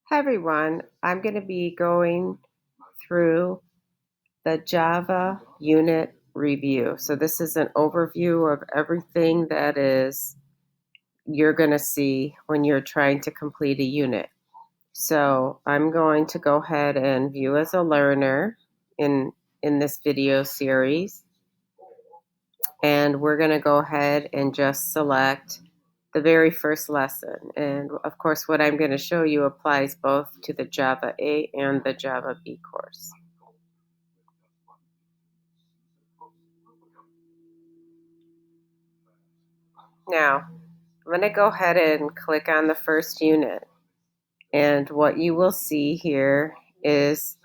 Hi everyone, I'm going to be going through the Java unit review. So this is an overview of everything that you're going to see when you're trying to complete a unit. So I'm going to go ahead and view as a learner in this video series. And we're going to go ahead and just select the very first lesson. And of course, what I'm going to show you applies both to the Java A and the Java B course. Now, I'm going to go ahead and click on the first unit. And what you will see here is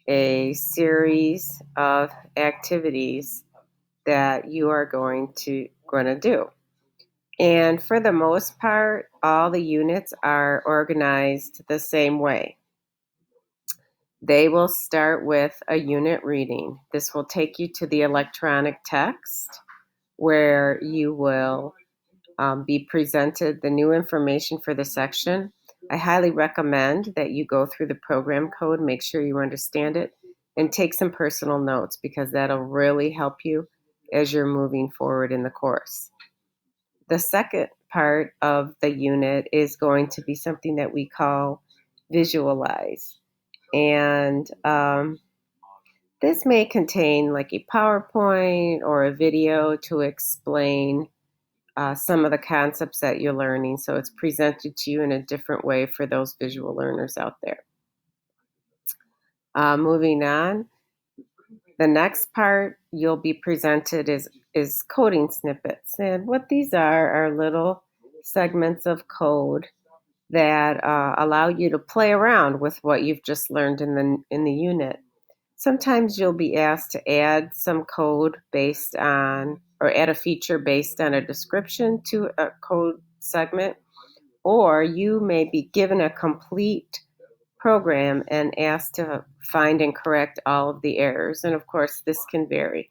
a series of activities that you are going to do. And for the most part, all the units are organized the same way. They will start with a unit reading. This will take you to the electronic text where you will be presented the new information for the section. I highly recommend that you go through the program code, make sure you understand it, and take some personal notes because that'll really help you as you're moving forward in the course. The second part of the unit is going to be something that we call visualize. And this may contain like a PowerPoint or a video to explain some of the concepts that you're learning. So it's presented to you in a different way for those visual learners out there. Moving on, the next part you'll be presented is coding snippets. And what these are little segments of code that allow you to play around with what you've just learned in the unit. Sometimes you'll be asked to add some code based on, or add a feature based on a description to a code segment, or you may be given a complete program and asked to find and correct all of the errors. And of course, this can vary.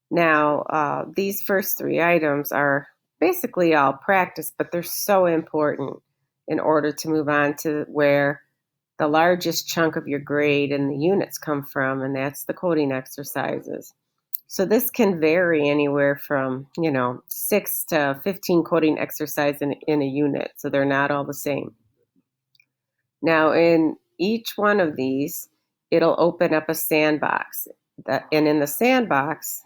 Now, these first three items are basically all practice, but they're so important in order to move on to where the largest chunk of your grade and the units come from, and that's the coding exercises. So this can vary anywhere from, 6 to 15 coding exercises in a unit, so they're not all the same. Now, in each one of these, it'll open up a sandbox. And in the sandbox,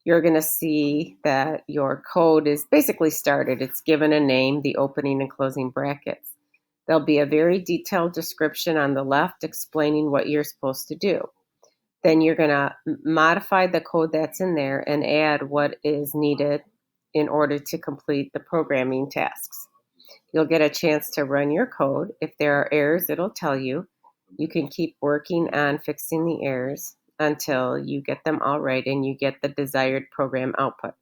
you're going to see that your code is basically started. It's given a name, the opening and closing brackets. There'll be a very detailed description on the left explaining what you're supposed to do. Then you're going to modify the code that's in there and add what is needed in order to complete the programming tasks. You'll get a chance to run your code. If there are errors, it'll tell you. You can keep working on fixing the errors until you get them all right and you get the desired program output.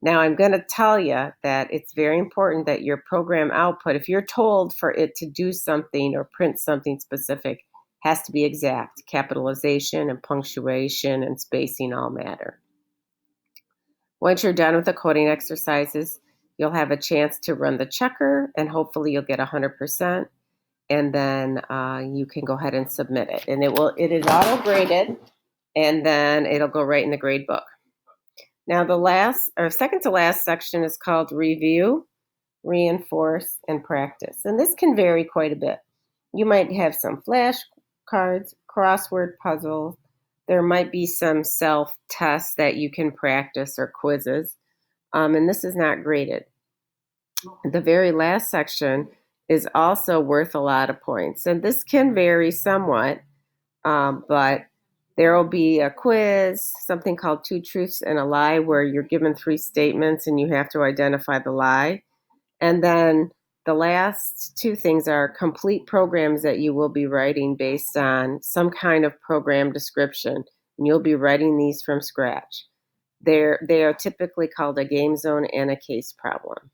Now, I'm going to tell you that it's very important that your program output, if you're told for it to do something or print something specific, has to be exact. Capitalization and punctuation and spacing all matter. Once you're done with the coding exercises, you'll have a chance to run the checker, and hopefully you'll get 100%. And then you can go ahead and submit it. And it is auto-graded, and then it'll go right in the grade book. Now, the second to last section is called Review, Reinforce, and Practice. And this can vary quite a bit. You might have some flashcards, crossword puzzles. There might be some self-tests that you can practice or quizzes. And this is not graded. The very last section is also worth a lot of points. And this can vary somewhat, but there will be a quiz, something called Two Truths and a Lie, where you're given 3 statements and you have to identify the lie. And then the last 2 things are complete programs that you will be writing based on some kind of program description. And you'll be writing these from scratch. They are typically called a game zone and a case problem.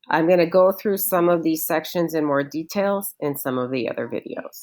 I'm going to go through some of these sections in more details in some of the other videos.